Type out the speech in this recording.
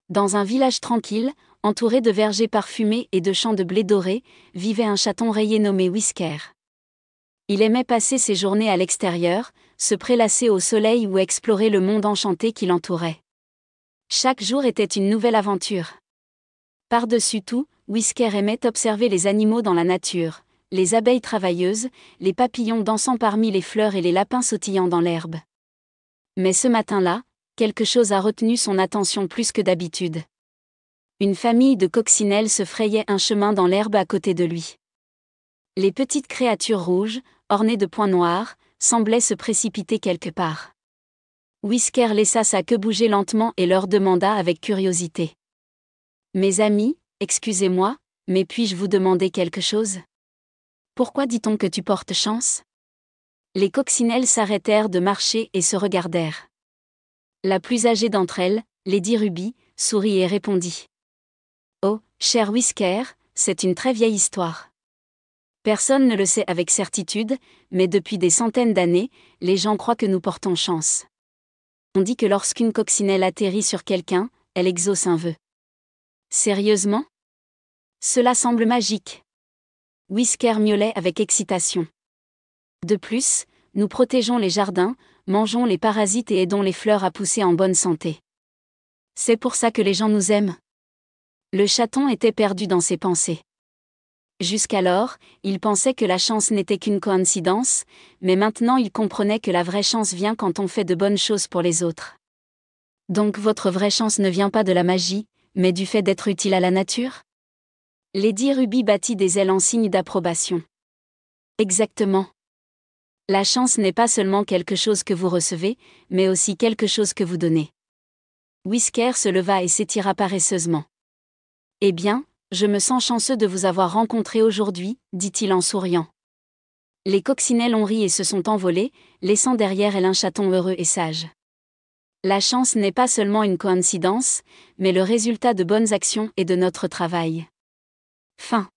Dans un village tranquille, entouré de vergers parfumés et de champs de blé doré, vivait un chaton rayé nommé Whisker. Il aimait passer ses journées à l'extérieur, se prélasser au soleil ou explorer le monde enchanté qui l'entourait. Chaque jour était une nouvelle aventure. Par-dessus tout, Whisker aimait observer les animaux dans la nature, les abeilles travailleuses, les papillons dansant parmi les fleurs et les lapins sautillant dans l'herbe. Mais ce matin-là, quelque chose a retenu son attention plus que d'habitude. Une famille de coccinelles se frayait un chemin dans l'herbe à côté de lui. Les petites créatures rouges, ornées de points noirs, semblaient se précipiter quelque part. Whisker laissa sa queue bouger lentement et leur demanda avec curiosité. « Mes amis, excusez-moi, mais puis-je vous demander quelque chose ? Pourquoi dit-on que tu portes chance ?» Les coccinelles s'arrêtèrent de marcher et se regardèrent. La plus âgée d'entre elles, Lady Ruby, sourit et répondit. « Oh, cher Whisker, c'est une très vieille histoire. Personne ne le sait avec certitude, mais depuis des centaines d'années, les gens croient que nous portons chance. On dit que lorsqu'une coccinelle atterrit sur quelqu'un, elle exauce un vœu. » Sérieusement ? Cela semble magique. Whisker miaulait avec excitation. De plus, nous protégeons les jardins, mangeons les parasites et aidons les fleurs à pousser en bonne santé. C'est pour ça que les gens nous aiment. Le chaton était perdu dans ses pensées. Jusqu'alors, il pensait que la chance n'était qu'une coïncidence, mais maintenant il comprenait que la vraie chance vient quand on fait de bonnes choses pour les autres. Donc votre vraie chance ne vient pas de la magie, mais du fait d'être utile à la nature ? Lady Ruby battit des ailes en signe d'approbation. Exactement. La chance n'est pas seulement quelque chose que vous recevez, mais aussi quelque chose que vous donnez. Whisker se leva et s'étira paresseusement. Eh bien, je me sens chanceux de vous avoir rencontré aujourd'hui, dit-il en souriant. Les coccinelles ont ri et se sont envolées, laissant derrière elles un chaton heureux et sage. La chance n'est pas seulement une coïncidence, mais le résultat de bonnes actions et de notre travail. Fin.